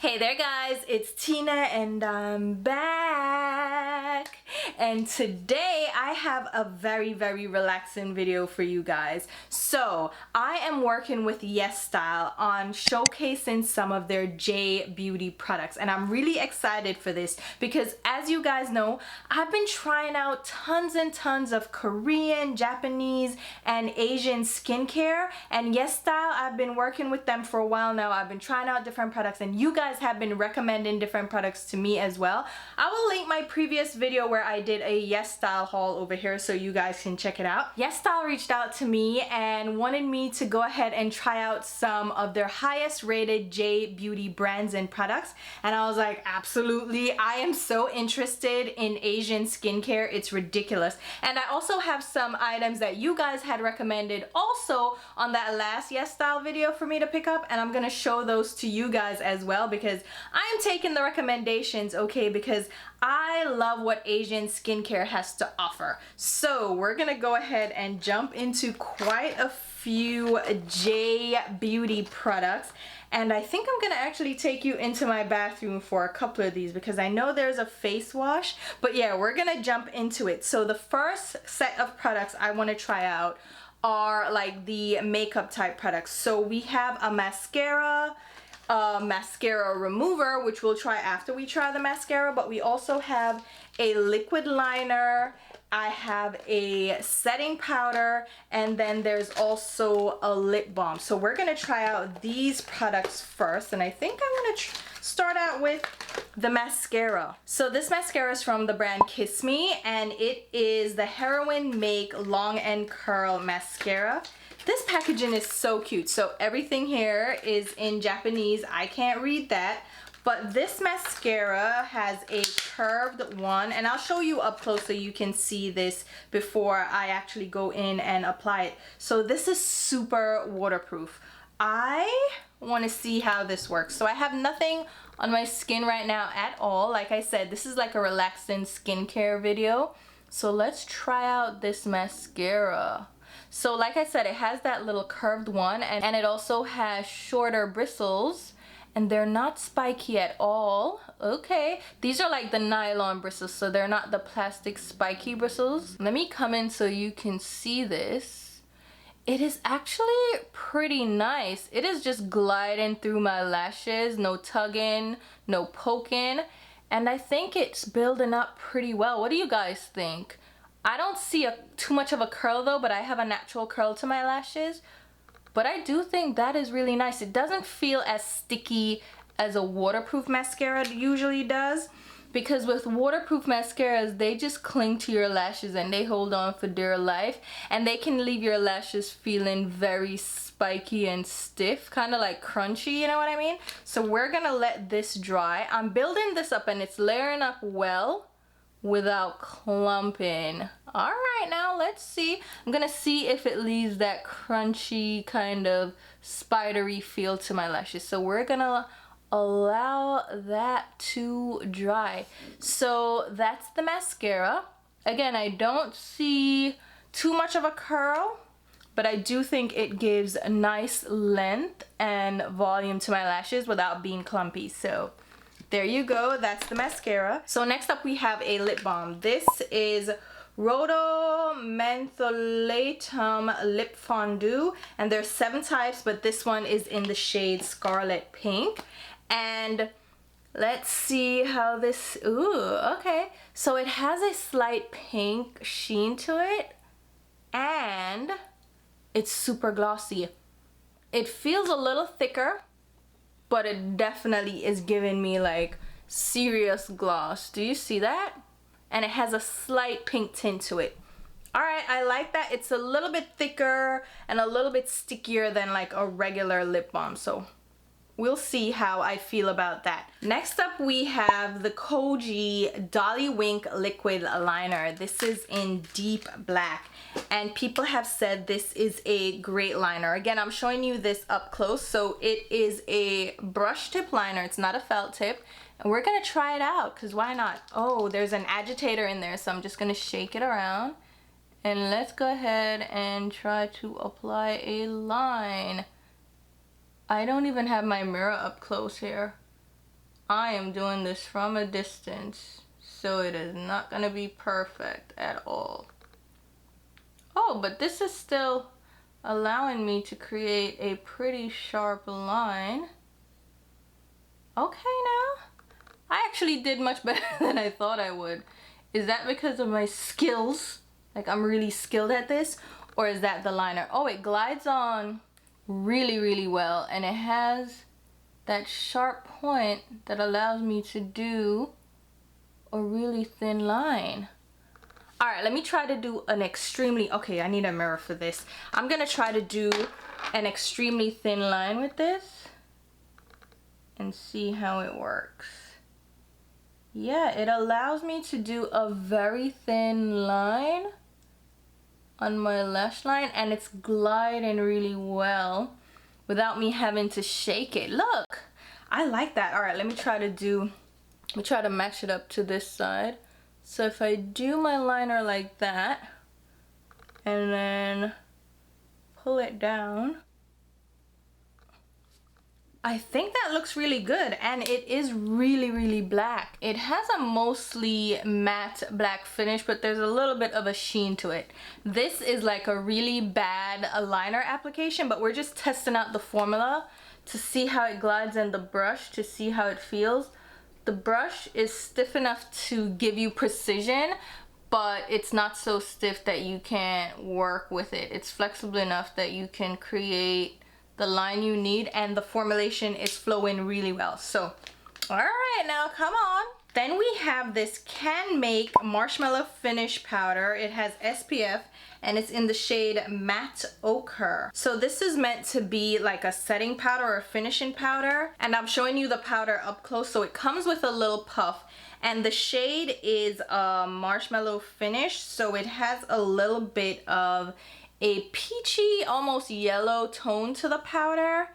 Hey there guys, it's Tina and I'm back. And today I have a very relaxing video for you guys. So I am working with YesStyle on showcasing some of their J beauty products, and I'm really excited for this because, as you guys know, I've been trying out tons and tons of Korean, Japanese, and Asian skincare, and YesStyle, I've been working with them for a while now. I've been trying out different products, and you guys have been recommending different products to me as well. I will link my previous video where I did a YesStyle haul over here so you guys can check it out. YesStyle reached out to me and wanted me to go ahead and try out some of their highest rated J beauty brands and products, and I was like, absolutely, I am so interested in Asian skincare, it's ridiculous. And I also have some items that you guys had recommended also on that last YesStyle video for me to pick up, and I'm gonna show those to you guys as well because I'm taking the recommendations, okay, because I love what Asian skincare has to offer. So we're gonna go ahead and jump into quite a few J beauty products, and I think I'm gonna actually take you into my bathroom for a couple of these because I know there's a face wash, but yeah, we're gonna jump into it. So the first set of products I want to try out are like the makeup type products. So we have a mascara remover, which we'll try after we try the mascara, but we also have a liquid liner, I have a setting powder, and then there's also a lip balm. So we're gonna try out these products first, and I think I want to start out with the mascara. So this mascara is from the brand Kiss Me, and it is the Heroin Make Long and Curl Mascara. This packaging is so cute. So everything here is in Japanese. I can't read that, but this mascara has a curved one, and I'll show you up close so you can see this before I actually go in and apply it. So this is super waterproof. I want to see how this works. So I have nothing on my skin right now at all. Like I said, this is like a relaxing skincare video. So let's try out this mascara. So like I said, it has that little curved one, and it also has shorter bristles, and they're not spiky at all. Okay, these are like the nylon bristles, so they're not the plastic spiky bristles. Let me come in so you can see this. It is actually pretty nice. It is just gliding through my lashes, no tugging, no poking, and I think it's building up pretty well. What do you guys think? I don't see too much of a curl though, but I have a natural curl to my lashes. But I do think that is really nice. It doesn't feel as sticky as a waterproof mascara usually does, because with waterproof mascaras, they just cling to your lashes and they hold on for dear life, and they can leave your lashes feeling very spiky and stiff, kind of like crunchy, you know what I mean? So we're gonna let this dry. I'm building this up and it's layering up well without clumping. All right, now let's see. I'm gonna see if it leaves that crunchy kind of spidery feel to my lashes. So we're gonna allow that to dry. So that's the mascara. Again, I don't see too much of a curl, but I do think it gives a nice length and volume to my lashes without being clumpy. So there you go, that's the mascara. So next up we have a lip balm. This is Rohto Mentholatum Lip Fondue, and there's 7 types, but this one is in the shade Scarlet Pink. And let's see how this, ooh, okay. So it has a slight pink sheen to it, and it's super glossy. It feels a little thicker, but it definitely is giving me like serious gloss. Do you see that? And it has a slight pink tint to it. All right, I like that. It's a little bit thicker and a little bit stickier than like a regular lip balm. So we'll see how I feel about that. Next up we have the Koji Dolly Wink Liquid Liner. This is in deep black, and people have said this is a great liner. Again, I'm showing you this up close. So it is a brush tip liner. It's not a felt tip. And we're gonna try it out, because why not? Oh, there's an agitator in there, so I'm just gonna shake it around. And let's go ahead and try to apply a line. I don't even have my mirror up close here. I am doing this from a distance, so it is not gonna be perfect at all. Oh, but this is still allowing me to create a pretty sharp line. Okay, now I actually did much better than I thought I would. Is that because of my skills? Like I'm really skilled at this? Or is that the liner? Oh, it glides on really, really well, and it has that sharp point that allows me to do a really thin line. All right, let me try to do an extremely, okay, I need a mirror for this. I'm gonna try to do an extremely thin line with this and see how it works. Yeah, it allows me to do a very thin line on my lash line, and it's gliding really well without me having to shake it. Look, I like that. All right, let me try to match it up to this side. So if I do my liner like that and then pull it down, I think that looks really good, and it is really, really black. It has a mostly matte black finish, but there's a little bit of a sheen to it. This is like a really bad liner application, but we're just testing out the formula to see how it glides in the brush, to see how it feels. The brush is stiff enough to give you precision, but it's not so stiff that you can't work with it. It's flexible enough that you can create the line you need, and the formulation is flowing really well. So, all right, now come on. Then we have this Can Make Marshmallow Finish Powder. It has SPF, and it's in the shade Matte Ochre. So this is meant to be like a setting powder or a finishing powder, and I'm showing you the powder up close. So it comes with a little puff, and the shade is a marshmallow finish, so it has a little bit of a peachy, almost yellow tone to the powder,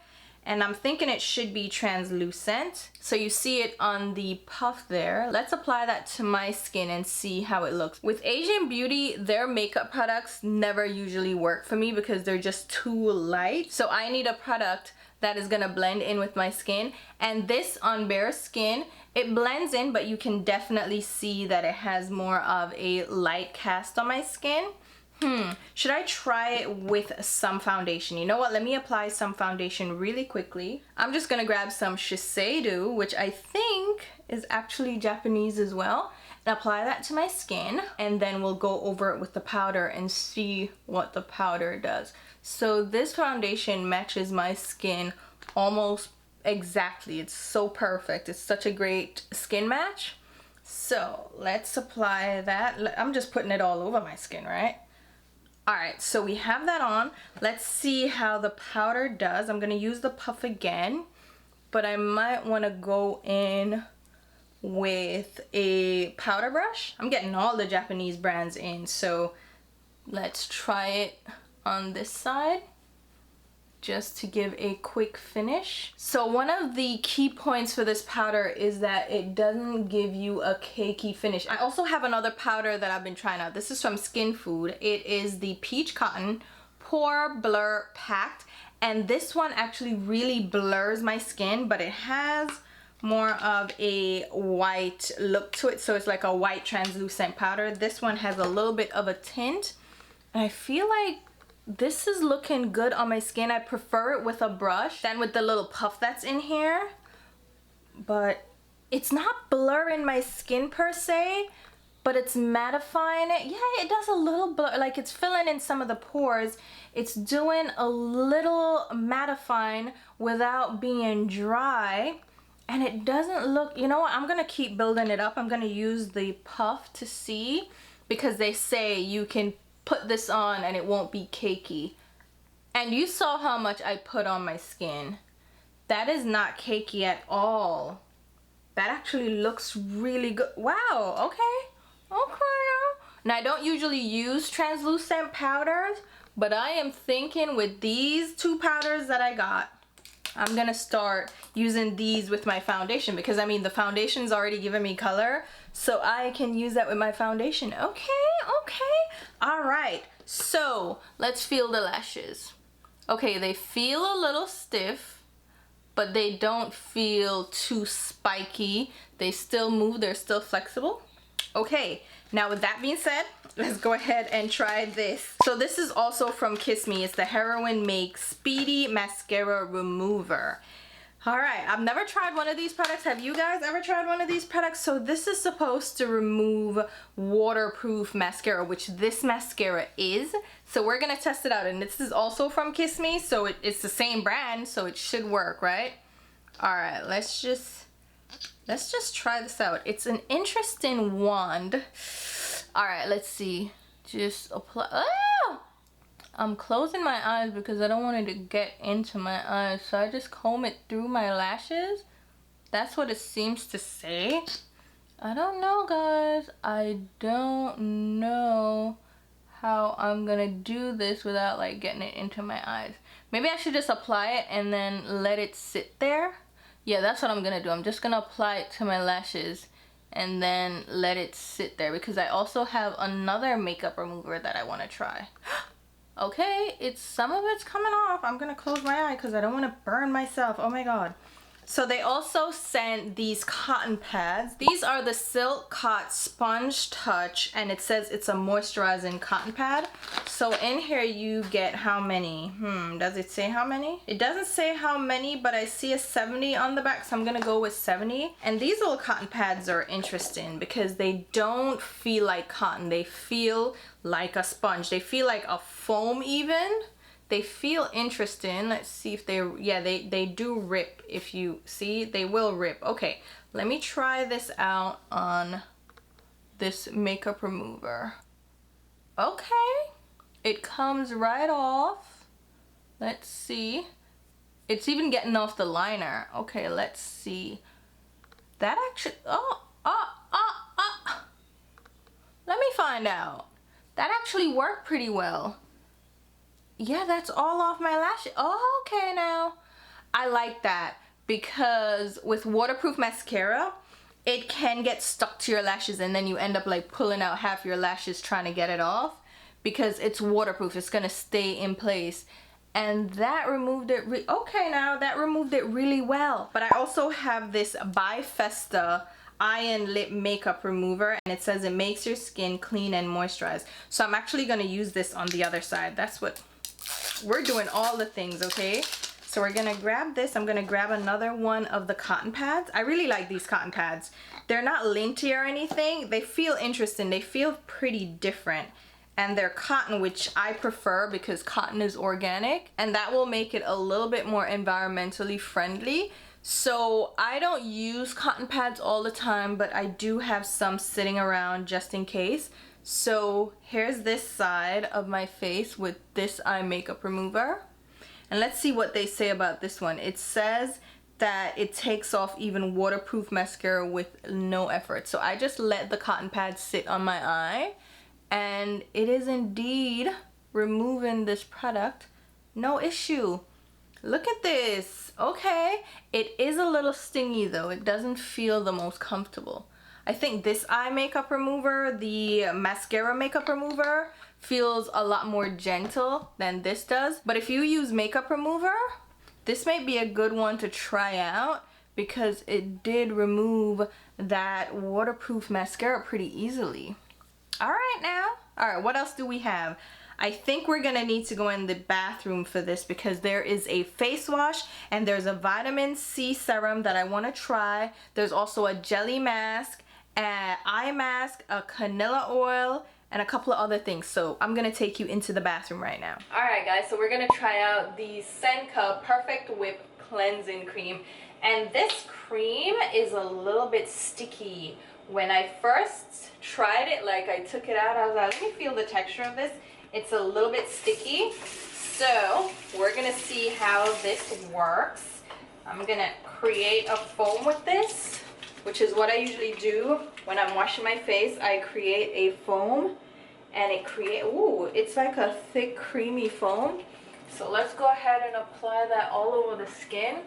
and I'm thinking it should be translucent. So you see it on the puff there. Let's apply that to my skin and see how it looks. With Asian Beauty, their makeup products never usually work for me because they're just too light. So I need a product that is gonna blend in with my skin, and this on bare skin, it blends in, but you can definitely see that it has more of a light cast on my skin. Should I try it with some foundation? You know what? Let me apply some foundation really quickly. I'm just gonna grab some Shiseido, which I think is actually Japanese as well, and apply that to my skin, and then we'll go over it with the powder and see what the powder does. So this foundation matches my skin almost exactly. It's so perfect. It's such a great skin match. So let's apply that. I'm just putting it all over my skin, right? Alright, so we have that on. Let's see how the powder does. I'm going to use the puff again, but I might want to go in with a powder brush. I'm getting all the Japanese brands in, so let's try it on this side just to give a quick finish. So one of the key points for this powder is that it doesn't give you a cakey finish. I also have another powder that I've been trying out. This is from Skin Food. It is the Peach Cotton Pore Blur Packed, and this one actually really blurs my skin, but it has more of a white look to it, so it's like a white translucent powder. This one has a little bit of a tint, and I feel like this is looking good on my skin. I prefer it with a brush than with the little puff that's in here, but it's not blurring my skin per se, but it's mattifying it. Yeah, it does a little blur, like it's filling in some of the pores. It's doing a little mattifying without being dry, and it doesn't look, you know what, I'm gonna keep building it up. I'm gonna use the puff to see, because they say you can put this on and it won't be cakey. And you saw how much I put on my skin. That is not cakey at all. That actually looks really good. Wow, okay. Okay. Now I don't usually use translucent powders, but I am thinking with these two powders that I got, I'm gonna start using these with my foundation, because I mean the foundation's already given me color, so I can use that with my foundation. Okay, okay. All right, so let's feel the lashes. Okay, they feel a little stiff, but they don't feel too spiky. They still move, they're still flexible. Okay, now with that being said, let's go ahead and try this. So this is also from Kiss Me. It's the Heroin Make Speedy Mascara Remover. Alright, I've never tried one of these products. Have you guys ever tried one of these products? So this is supposed to remove waterproof mascara, which this mascara is. So we're gonna test it out, and this is also from Kiss Me, so it's the same brand, so it should work, right? Alright, let's just try this out. It's an interesting wand. Alright, let's see. Just apply. Oh! I'm closing my eyes because I don't want it to get into my eyes. So I just comb it through my lashes. That's what it seems to say. I don't know, guys. I don't know how I'm gonna do this without like getting it into my eyes. Maybe I should just apply it and then let it sit there. Yeah, that's what I'm gonna do. I'm just gonna apply it to my lashes and then let it sit there because I also have another makeup remover that I want to try. Okay, some of it's coming off. I'm gonna close my eye because I don't want to burn myself. Oh my god. So they also sent these cotton pads. These are the Silk Cot Sponge Touch, and it says it's a moisturizing cotton pad. So in here you get how many? Does it say how many? It doesn't say how many, but I see a 70 on the back, so I'm gonna go with 70. And these little cotton pads are interesting because they don't feel like cotton. They feel like a sponge. They feel like a foam even. They feel interesting. Let's see if they, yeah, they do rip. If you see, they will rip. Okay, let me try this out on this makeup remover. Okay, it comes right off. Let's see. It's even getting off the liner. Okay, let's see. That actually, let me find out. That actually worked pretty well. Yeah, that's all off my lashes. Oh, okay now. I like that because with waterproof mascara, it can get stuck to your lashes and then you end up like pulling out half your lashes trying to get it off because it's waterproof. It's gonna stay in place. And that removed it. Okay now, that removed it really well. But I also have this by Festa eye and lip makeup remover, and it says it makes your skin clean and moisturized. So I'm actually gonna use this on the other side. That's what we're doing, all the things. Okay, so we're gonna grab this. I'm gonna grab another one of the cotton pads. I really like these cotton pads. They're not linty or anything. They feel interesting. They feel pretty different, and they're cotton, which I prefer because cotton is organic, and that will make it a little bit more environmentally friendly. So I don't use cotton pads all the time, but I do have some sitting around just in case. So here's this side of my face with this eye makeup remover. And let's see what they say about this one. It says that it takes off even waterproof mascara with no effort. So I just let the cotton pad sit on my eye, and it is indeed removing this product. No issue. Look at this. Okay, it is a little stingy though. It doesn't feel the most comfortable. I think this eye makeup remover, the mascara makeup remover, feels a lot more gentle than this does. But if you use makeup remover, this might be a good one to try out because it did remove that waterproof mascara pretty easily. All right now. All right, what else do we have? I think we're gonna need to go in the bathroom for this because there is a face wash and there's a vitamin C serum that I wanna try. There's also a jelly mask, an eye mask, a Canelo oil, and a couple of other things. So I'm gonna take you into the bathroom right now. All right guys, so we're gonna try out the Senka Perfect Whip Cleansing Cream. And this cream is a little bit sticky. When I first tried it, like I took it out, I was like, let me feel the texture of this. It's a little bit sticky, so we're gonna see how this works. I'm gonna create a foam with this, which is what I usually do when I'm washing my face. I create a foam, and it's like a thick, creamy foam. So let's go ahead and apply that all over the skin.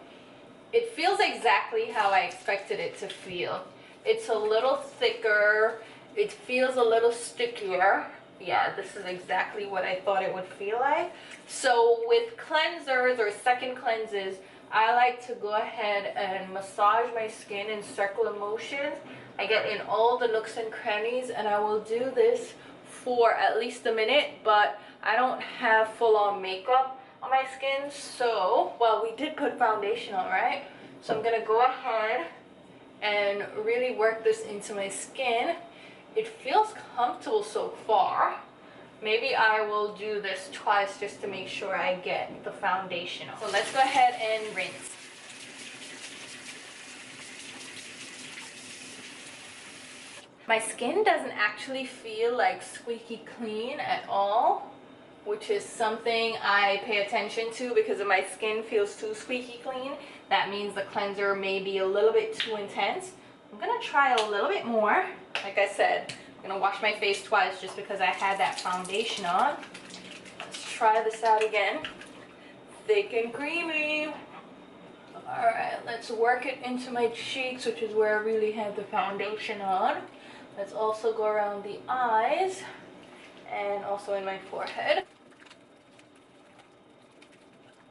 It feels exactly how I expected it to feel. It's a little thicker. It feels a little stickier. Yeah, this is exactly what I thought it would feel like. So with cleansers or second cleanses, I like to go ahead and massage my skin in circular motions. I get in all the nooks and crannies, and I will do this for at least a minute, but I don't have full-on makeup on my skin, so, well, we did put foundation on, right? So I'm gonna go ahead and really work this into my skin. It feels comfortable so far. Maybe I will do this twice just to make sure I get the foundation on. So let's go ahead and rinse. My skin doesn't actually feel like squeaky clean at all, which is something I pay attention to because if my skin feels too squeaky clean, that means the cleanser may be a little bit too intense. I'm gonna try a little bit more. Like I said, I'm gonna wash my face twice just because I had that foundation on. Let's try this out again. Thick and creamy. All right, let's work it into my cheeks, which is where I really have the foundation on. Let's also go around the eyes and also in my forehead.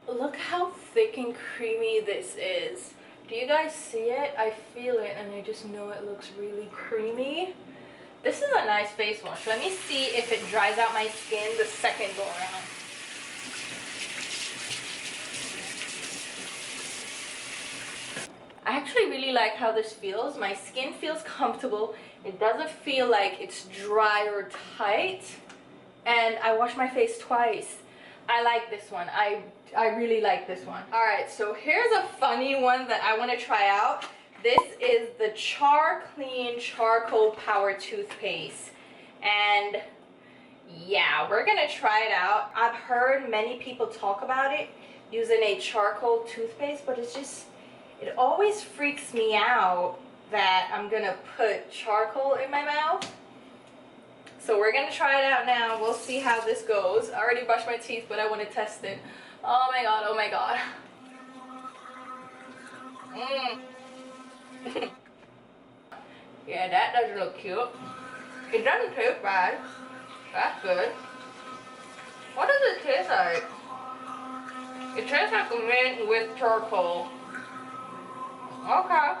Look how thick and creamy this is. Do you guys see it? I feel it and I just know it looks really creamy. This is a nice face wash. Let me see if it dries out my skin the second go around. I actually really like how this feels. My skin feels comfortable. It doesn't feel like it's dry or tight. And I wash my face twice. I like this one. I really like this one. All right, so here's a funny one that I want to try out. This is the Char Clean Charcoal Power Toothpaste. And yeah, we're gonna try it out. I've heard many people talk about it using a charcoal toothpaste, but it's just, it always freaks me out that I'm gonna put charcoal in my mouth. So we're gonna try it out now. We'll see how this goes. I already brushed my teeth, but I want to test it. Oh my god, oh my god. Yeah, that doesn't look cute. It doesn't taste bad. That's good. What does it taste like? It tastes like mint with charcoal. Okay.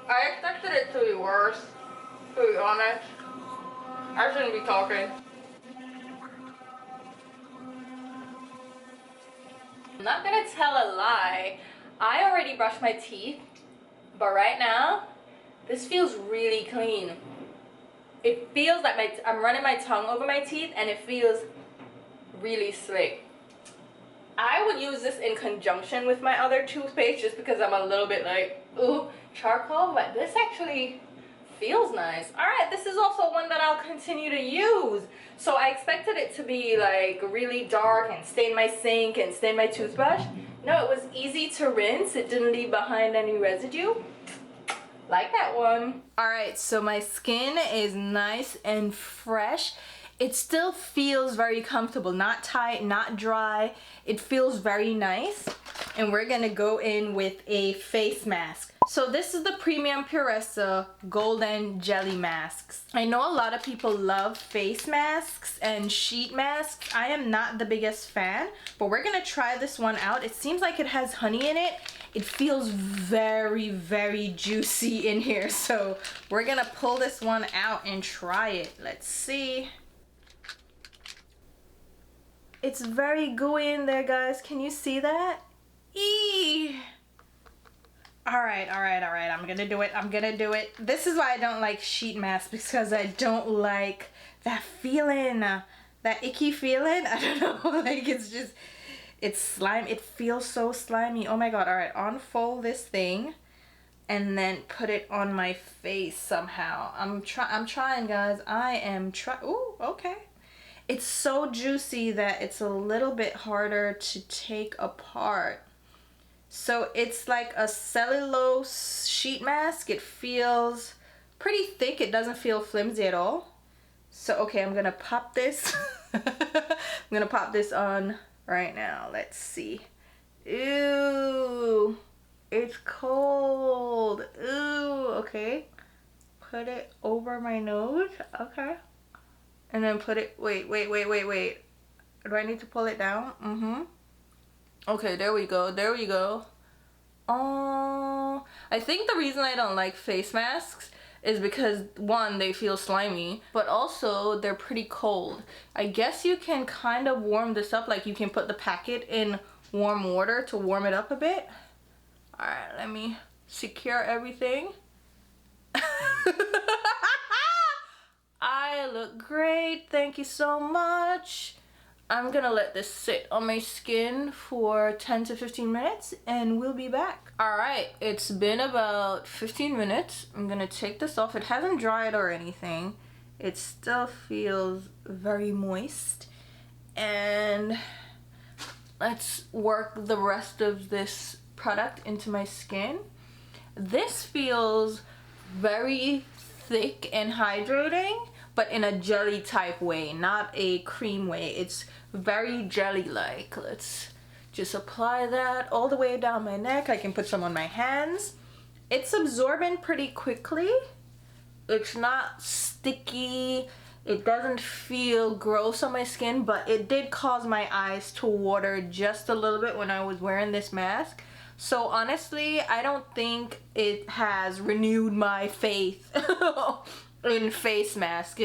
I expected it to be worse, to be honest. I shouldn't be talking. I'm not gonna tell a lie. I already brushed my teeth, but right now, this feels really clean. It feels like I'm running my tongue over my teeth and it feels really slick. I would use this in conjunction with my other toothpaste just because I'm a little bit like, ooh, charcoal, but this actually feels nice. All right, this is also one that I'll continue to use. So I expected it to be like really dark and stain my sink and stain my toothbrush. No, it was easy to rinse. It didn't leave behind any residue. Like that one. All right, so my skin is nice and fresh. It still feels very comfortable, not tight, not dry. It feels very nice. And we're gonna go in with a face mask. So this is the Premium Puressa Golden Jelly Masks. I know a lot of people love face masks and sheet masks. I am not the biggest fan, but we're gonna try this one out. It seems like it has honey in it. It feels very, very juicy in here. So we're gonna pull this one out and try it. Let's see. It's very gooey in there, guys. Can you see that? Eee! Alright, I'm gonna do it. This is why I don't like sheet masks, because I don't like that feeling, that icky feeling. I don't know, like it's slime. It feels so slimy. Oh my god. Alright, unfold this thing and then put it on my face somehow. I'm trying, guys. I am trying. Ooh, okay. It's so juicy that it's a little bit harder to take apart. So it's like a cellulose sheet mask. It feels pretty thick. It doesn't feel flimsy at all. So, okay, I'm gonna pop this. I'm gonna pop this on right now. Let's see. Ooh, it's cold. Ooh, okay. Put it over my nose. Okay. And then put it, wait. Do I need to pull it down? Okay, there we go. Oh, I think the reason I don't like face masks is because, one, they feel slimy, but also they're pretty cold. I guess you can kind of warm this up, like you can put the packet in warm water to warm it up a bit. All right, let me secure everything. I look great, thank you so much. I'm gonna let this sit on my skin for 10 to 15 minutes and we'll be back. All right, it's been about 15 minutes. I'm gonna take this off. It hasn't dried or anything. It still feels very moist. And let's work the rest of this product into my skin. This feels very thick and hydrating, but in a jelly type way, not a cream way. It's very jelly-like. Let's just apply that all the way down my neck. I can put some on my hands. It's absorbing pretty quickly. It's not sticky. It doesn't feel gross on my skin, but it did cause my eyes to water just a little bit when I was wearing this mask. So honestly, I don't think it has renewed my faith in face mask.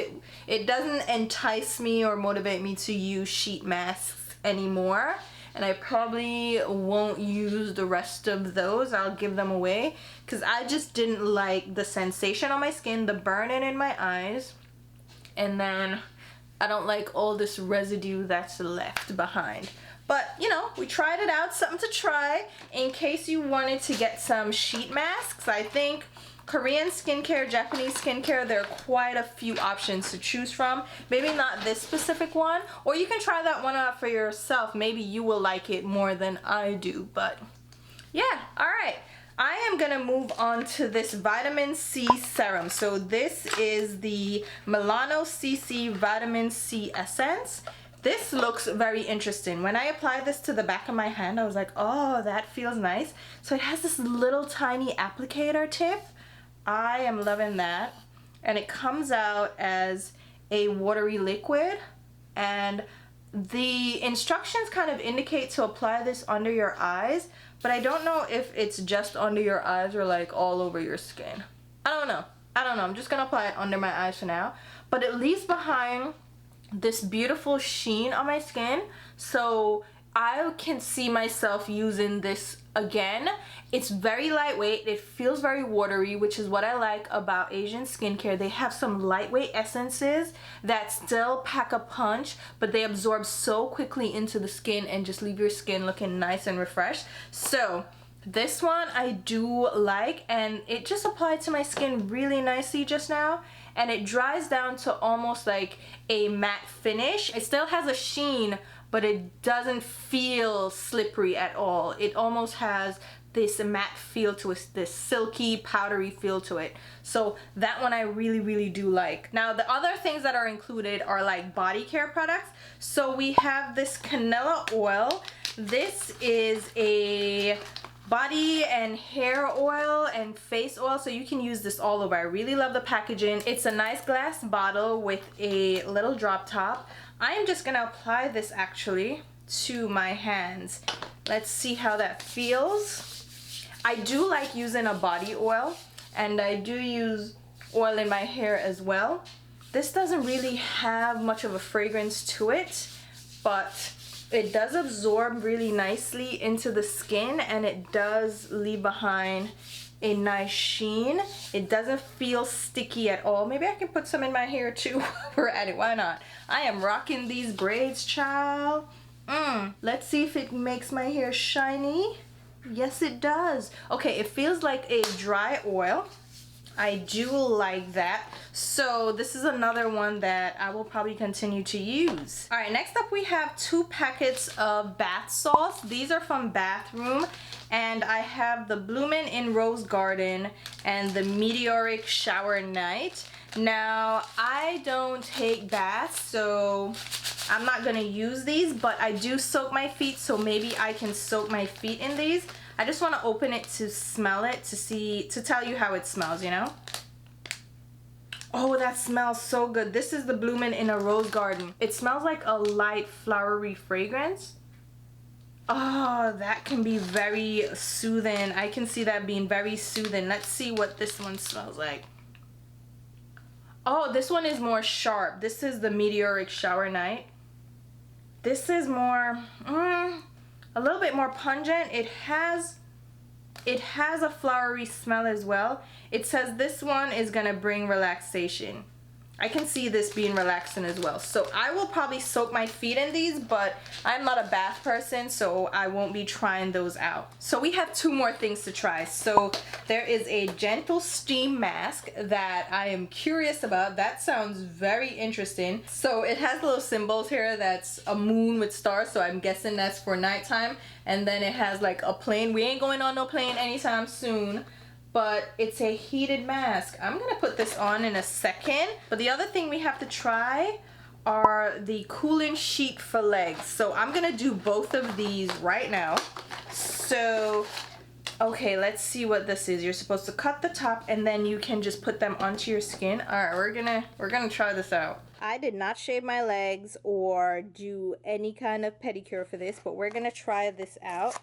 It doesn't entice me or motivate me to use sheet masks anymore, and I probably won't use the rest of those. I'll give them away because I just didn't like the sensation on my skin, the burning in my eyes, and then I don't like all this residue that's left behind. But, you know, we tried it out, something to try in case you wanted to get some sheet masks. I think Korean skincare, Japanese skincare, there are quite a few options to choose from. Maybe not this specific one, or you can try that one out for yourself. Maybe you will like it more than I do, but yeah, all right. I am gonna move on to this vitamin C serum. So this is the Milano CC Vitamin C Essence. This looks very interesting. When I applied this to the back of my hand, I was like, oh, that feels nice. So it has this little tiny applicator tip. I am loving that. And it comes out as a watery liquid. And the instructions kind of indicate to apply this under your eyes, but I don't know if it's just under your eyes or like all over your skin. I don't know. I'm just gonna apply it under my eyes for now. But it leaves behind this beautiful sheen on my skin, so I can see myself using this again. It's very lightweight, it feels very watery, which is what I like about Asian skincare. They have some lightweight essences that still pack a punch, but they absorb so quickly into the skin and just leave your skin looking nice and refreshed. So this one I do like, and it just applied to my skin really nicely just now, and it dries down to almost like a matte finish. It still has a sheen, but it doesn't feel slippery at all. It almost has this matte feel to it, this silky, powdery feel to it. So that one I really, really do like. Now the other things that are included are like body care products. So we have this Canelo oil. This is a body and hair oil and face oil, so you can use this all over. I really love the packaging. It's a nice glass bottle with a little drop top. I am just gonna apply this actually to my hands. Let's see how that feels. I do like using a body oil, and I do use oil in my hair as well. This doesn't really have much of a fragrance to it, but it does absorb really nicely into the skin, and it does leave behind a nice sheen. It doesn't feel sticky at all. Maybe I can put some in my hair too while we're at it. Why not? I am rocking these braids, child. Let's see if it makes my hair shiny. Yes, it does. Okay, it feels like a dry oil. I do like that. So this is another one that I will probably continue to use. All right, next up we have 2 packets of bath salts. These are from Bathroom, and I have the Bloomin' in Rose Garden and the Meteoric Shower Night. Now, I don't take baths, so I'm not gonna use these, but I do soak my feet, so maybe I can soak my feet in these. I just want to open it to smell it, to tell you how it smells, you know? Oh, that smells so good. This is the Bloomin' in a Rose Garden. It smells like a light flowery fragrance. Oh, that can be very soothing. I can see that being very soothing. Let's see what this one smells like. Oh, this one is more sharp. This is the Meteoric Shower Night. This is more, a little bit more pungent. It has a flowery smell as well. It says this one is gonna bring relaxation. I can see this being relaxing as well. So I will probably soak my feet in these, but I'm not a bath person, so I won't be trying those out. So we have 2 more things to try. So there is a gentle steam mask that I am curious about. That sounds very interesting. So it has little symbols here. That's a moon with stars, so I'm guessing that's for nighttime. And then it has like a plane. We ain't going on no plane anytime soon. But it's a heated mask. I'm gonna put this on in a second. But the other thing we have to try are the cooling sheet for legs. So I'm gonna do both of these right now. So, okay, let's see what this is. You're supposed to cut the top and then you can just put them onto your skin. All right, we're gonna try this out. I did not shave my legs or do any kind of pedicure for this, but we're gonna try this out.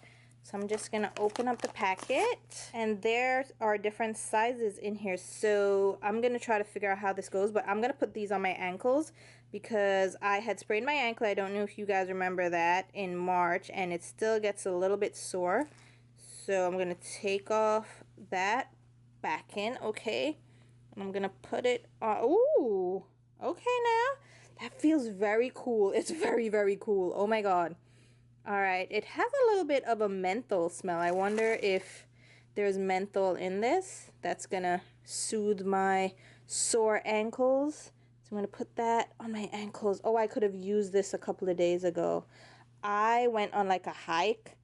So I'm just gonna open up the packet, and there are different sizes in here. So I'm gonna try to figure out how this goes, but I'm gonna put these on my ankles because I had sprained my ankle. I don't know if you guys remember that in March, and it still gets a little bit sore. So I'm gonna take off that backing, okay? And I'm gonna put it on. Ooh, okay now. That feels very cool. It's very, very cool. Oh my God. All right, it has a little bit of a menthol smell. I wonder if there's menthol in this. That's gonna soothe my sore ankles. So I'm gonna put that on my ankles. Oh, I could have used this a couple of days ago. I went on like a hike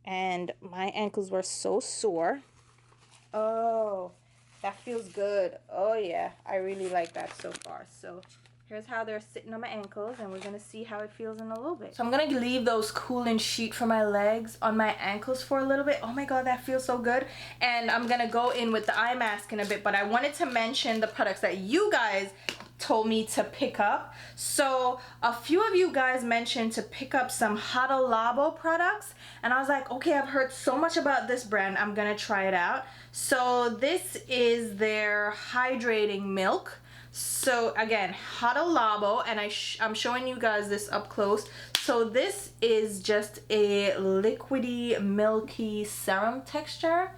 and my ankles were so sore. Oh, that feels good. Oh yeah, I really like that so far. So here's how they're sitting on my ankles, and we're gonna see how it feels in a little bit. So I'm gonna leave those cooling sheet for my legs on my ankles for a little bit. Oh my God, that feels so good. And I'm gonna go in with the eye mask in a bit, but I wanted to mention the products that you guys told me to pick up. So a few of you guys mentioned to pick up some Hada Labo products, and I was like, okay, I've heard so much about this brand, I'm gonna try it out. So this is their Hydrating Milk. So again, Hada Labo, and I'm showing you guys this up close. So this is just a liquidy, milky serum texture,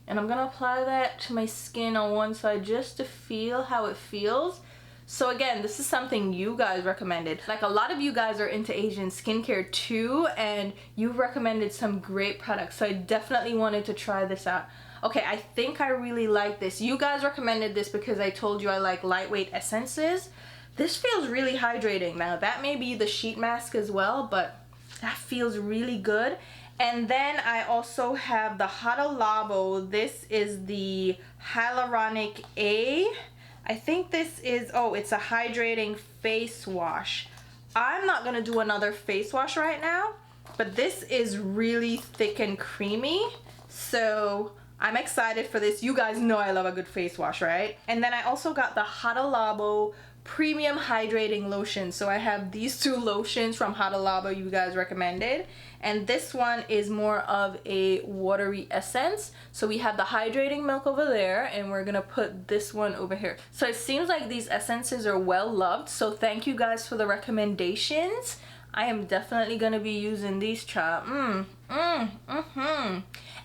and I'm gonna apply that to my skin on one side just to feel how it feels. So again, this is something you guys recommended. Like, a lot of you guys are into Asian skincare too, and you recommended some great products, so I definitely wanted to try this out. Okay, I think I really like this. You guys recommended this because I told you I like lightweight essences. This feels really hydrating. Now, that may be the sheet mask as well, but that feels really good. And then I also have the Hada Labo. This is the Hyaluronic A. I think this is, oh, it's a hydrating face wash. I'm not gonna do another face wash right now, but this is really thick and creamy. So I'm excited for this. You guys know I love a good face wash, right? And then I also got the Hada Labo Premium Hydrating Lotion. So I have these 2 lotions from Hada Labo you guys recommended. And this one is more of a watery essence. So we have the Hydrating Milk over there, and we're gonna put this one over here. So it seems like these essences are well loved. So thank you guys for the recommendations. I am definitely gonna be using these, child.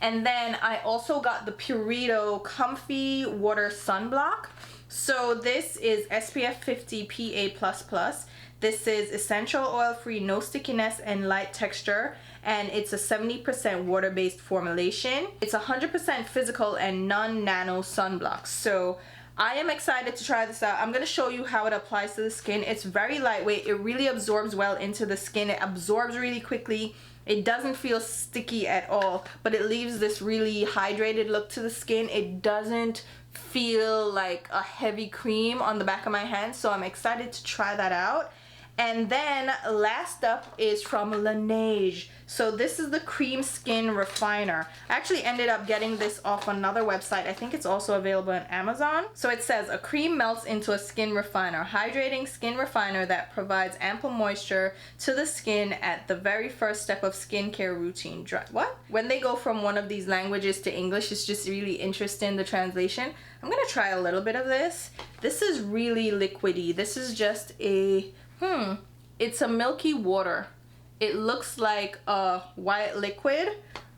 And then I also got the Purito Comfy Water Sunblock. So this is SPF 50 PA++. This is essential oil-free, no stickiness, and light texture. And it's a 70% water-based formulation. It's 100% physical and non-nano sunblock. So I am excited to try this out. I'm going to show you how it applies to the skin. It's very lightweight. It really absorbs well into the skin. It absorbs really quickly. It doesn't feel sticky at all, but it leaves this really hydrated look to the skin. It doesn't feel like a heavy cream on the back of my hand, so I'm excited to try that out. And then last up is from Laneige. So this is the Cream Skin Refiner. I actually ended up getting this off another website. I think it's also available on Amazon. So it says a cream melts into a skin refiner, hydrating skin refiner that provides ample moisture to the skin at the very first step of skincare routine. What? When they go from one of these languages to English, it's just really interesting, the translation. I'm gonna try a little bit of this. This is really liquidy. This is just a, it's a milky water. It looks like a white liquid,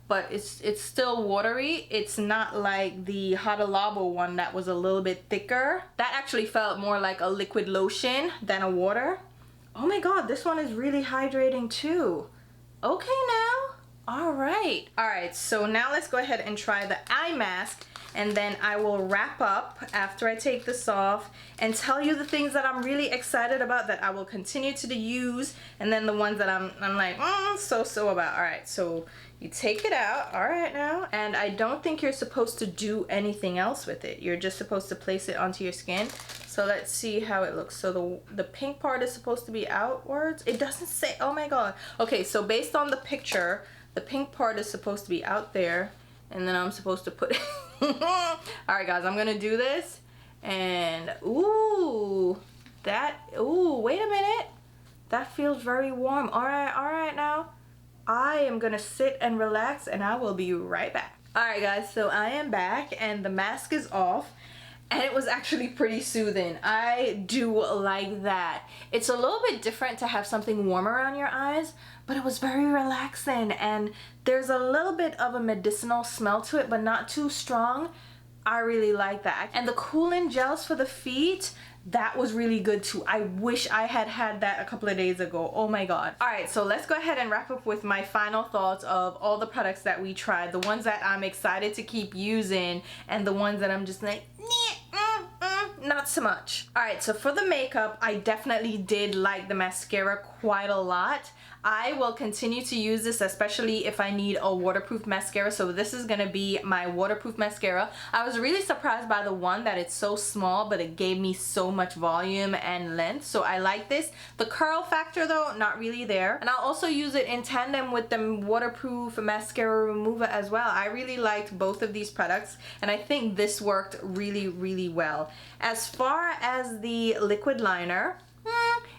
but it's still watery. It's not like the Hada Labo one that was a little bit thicker. That actually felt more like a liquid lotion than a water. Oh my god, this one is really hydrating too. Okay now. All right, so now let's go ahead and try the eye mask, and then I will wrap up after I take this off and tell you the things that I'm really excited about that I will continue to use, and then the ones that I'm like so about. All right, so you take it out. All right now, and I don't think you're supposed to do anything else with it. You're just supposed to place it onto your skin. So let's see how it looks. So the pink part is supposed to be outwards. It doesn't say. Oh my god. Okay, so based on the picture, the pink part is supposed to be out there, and then I'm supposed to put it. Alright guys, I'm gonna do this, and ooh, wait a minute, that feels very warm. Alright now, I am gonna sit and relax, and I will be right back. Alright guys, so I am back, and the mask is off, and it was actually pretty soothing. I do like that. It's a little bit different to have something warmer on your eyes, but it was very relaxing, and there's a little bit of a medicinal smell to it, but not too strong. I really like that. And the cooling gels for the feet, that was really good too. I wish I had had that a couple of days ago. Oh my god. Alright, so let's go ahead and wrap up with my final thoughts of all the products that we tried, the ones that I'm excited to keep using, and the ones that I'm just like, not so much. Alright, so for the makeup, I definitely did like the mascara quite a lot. I will continue to use this, especially if I need a waterproof mascara. So this is gonna be my waterproof mascara. I was really surprised by the one that it's so small, but it gave me so much volume and length. So I like this. The curl factor though, not really there. And I'll also use it in tandem with the waterproof mascara remover as well. I really liked both of these products, and I think this worked really well. As far as the liquid liner,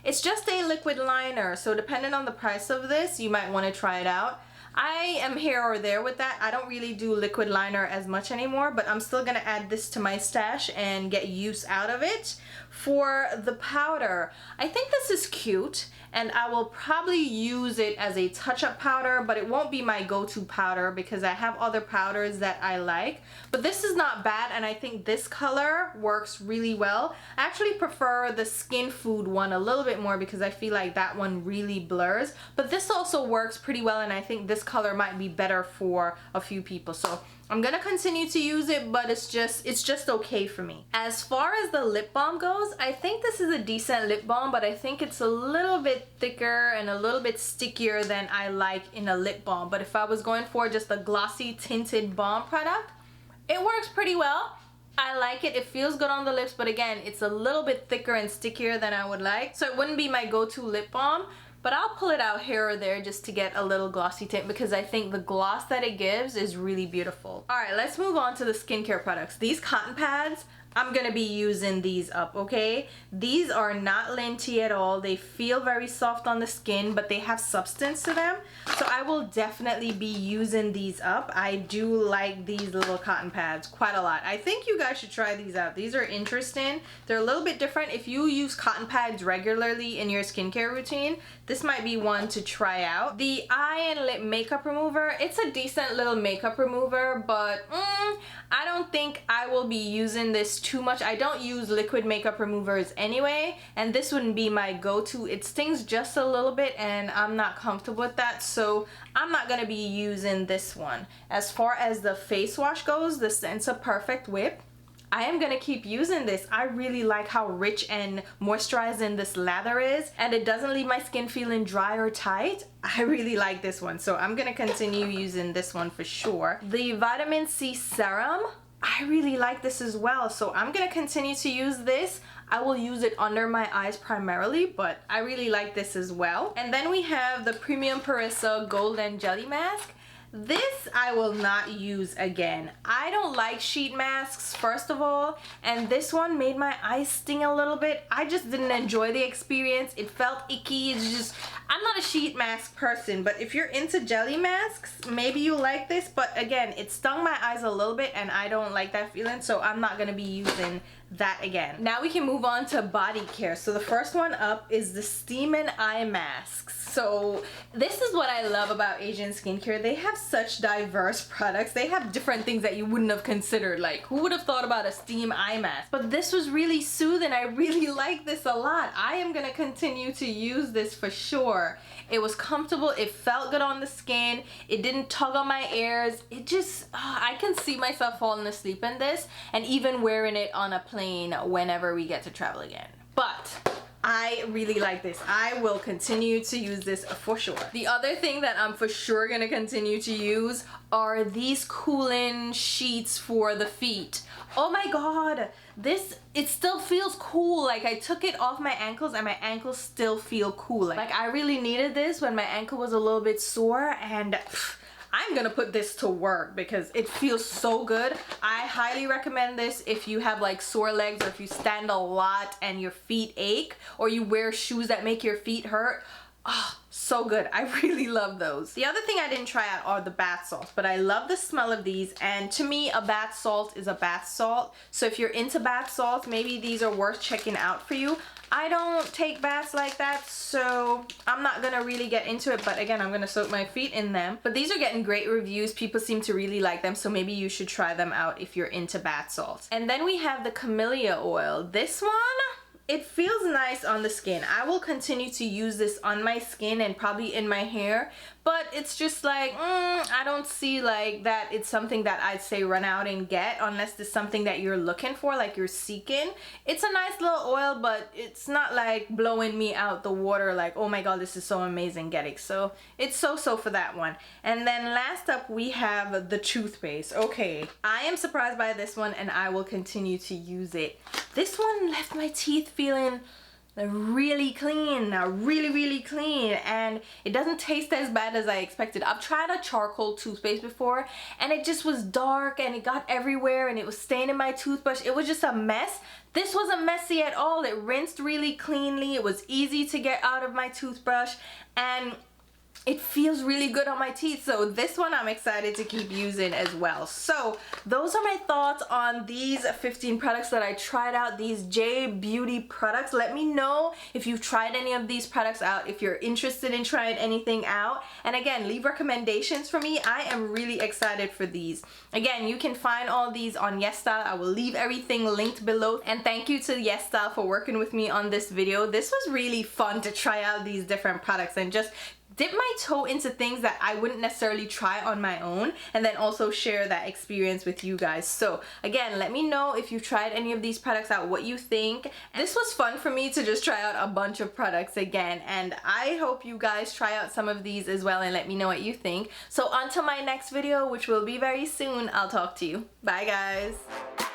it's just a liquid liner, so depending on the price of this, you might want to try it out. I am here or there with that. I don't really do liquid liner as much anymore, but I'm still gonna add this to my stash and get use out of it. For the powder, I think this is cute, and I will probably use it as a touch-up powder, but it won't be my go-to powder because I have other powders that I like. But this is not bad, and I think this color works really well. I actually prefer the Skin Food one a little bit more because I feel like that one really blurs, but this also works pretty well, and I think this color might be better for a few people. So I'm gonna continue to use it, but it's just okay for me. As far as the lip balm goes, I think this is a decent lip balm, but I think it's a little bit thicker and a little bit stickier than I like in a lip balm. But if I was going for just a glossy tinted balm product, it works pretty well. I like it. It feels good on the lips, but again, it's a little bit thicker and stickier than I would like. So it wouldn't be my go-to lip balm, but I'll pull it out here or there just to get a little glossy tint because I think the gloss that it gives is really beautiful. Alright, let's move on to the skincare products. These cotton pads, I'm gonna be using these up, okay? These are not linty at all. They feel very soft on the skin, but they have substance to them. So I will definitely be using these up. I do like these little cotton pads quite a lot. I think you guys should try these out. These are interesting. They're a little bit different. If you use cotton pads regularly in your skincare routine, this might be one to try out. The eye and lip makeup remover, it's a decent little makeup remover, but I don't think I will be using this too much. I don't use liquid makeup removers anyway, and this wouldn't be my go-to. It stings just a little bit, and I'm not comfortable with that, so I'm not gonna be using this one. As far as the face wash goes, the Senza Perfect Whip, I am gonna keep using this. I really like how rich and moisturizing this lather is, and it doesn't leave my skin feeling dry or tight. I really like this one, so I'm gonna continue using this one for sure. The Vitamin C Serum, I really like this as well. So I'm gonna continue to use this. I will use it under my eyes primarily, but I really like this as well. And then we have the Premium Parissa Golden Jelly Mask. This I will not use again. I don't like sheet masks, first of all, and this one made my eyes sting a little bit. I just didn't enjoy the experience. It felt icky. It's just, I'm not a sheet mask person, but if you're into jelly masks, maybe you like this, but again, it stung my eyes a little bit and I don't like that feeling, so I'm not gonna be using that again. Now we can move on to BODYCARE. So the first one up is the Steamin' Eye Masks. So this is what I love about Asian skincare. They have such diverse products. They have different things that you wouldn't have considered. Like, who would have thought about a steam eye mask? But this was really soothing. I really like this a lot. I am gonna continue to use this for sure. It was comfortable. It felt good on the skin. It didn't tug on my ears. It just, I can see myself falling asleep in this and even wearing it on a plane whenever we get to travel again. But I really like this. I will continue to use this for sure. The other thing that I'm for sure gonna continue to use are these cooling sheets for the feet. Oh my god, this, it still feels cool. Like, I took it off my ankles and my ankles still feel cool. Like I really needed this when my ankle was a little bit sore, and I'm gonna put this to work because it feels so good. I highly recommend this if you have like sore legs, or if you stand a lot and your feet ache, or you wear shoes that make your feet hurt. Oh, so good. I really love those. The other thing I didn't try out are the bath salts, but I love the smell of these, and to me a bath salt is a bath salt. So if you're into bath salts, maybe these are worth checking out for you. I don't take baths like that, so I'm not gonna really get into it, but again, I'm gonna soak my feet in them. But these are getting great reviews. People seem to really like them, so maybe you should try them out if you're into bath salts. And then we have the Camellia oil. This one, it feels nice on the skin. I will continue to use this on my skin and probably in my hair, but it's just like, I don't see like that it's something that I'd say run out and get unless it's something that you're looking for, like you're seeking. It's a nice little oil, but it's not like blowing me out the water like, oh my god, this is so amazing, get it. So it's so-so for that one. And then last up we have the toothpaste. Okay, I am surprised by this one and I will continue to use it. This one left my teeth feeling really clean, really clean, and it doesn't taste as bad as I expected. I've tried a charcoal toothpaste before and it just was dark and it got everywhere and it was staining my toothbrush. It was just a mess. This wasn't messy at all. It rinsed really cleanly. It was easy to get out of my toothbrush, and it feels really good on my teeth. So this one I'm excited to keep using as well. So those are my thoughts on these 15 products that I tried out, these J Beauty products. Let me know if you've tried any of these products out, if you're interested in trying anything out. And again, leave recommendations for me. I am really excited for these. Again, you can find all these on YesStyle. I will leave everything linked below. And thank you to YesStyle for working with me on this video. This was really fun to try out these different products and just dip my toe into things that I wouldn't necessarily try on my own, and then also share that experience with you guys. So again, let me know if you've tried any of these products out, what you think. This was fun for me to just try out a bunch of products again, and I hope you guys try out some of these as well and let me know what you think. So until my next video, which will be very soon, I'll talk to you. Bye guys.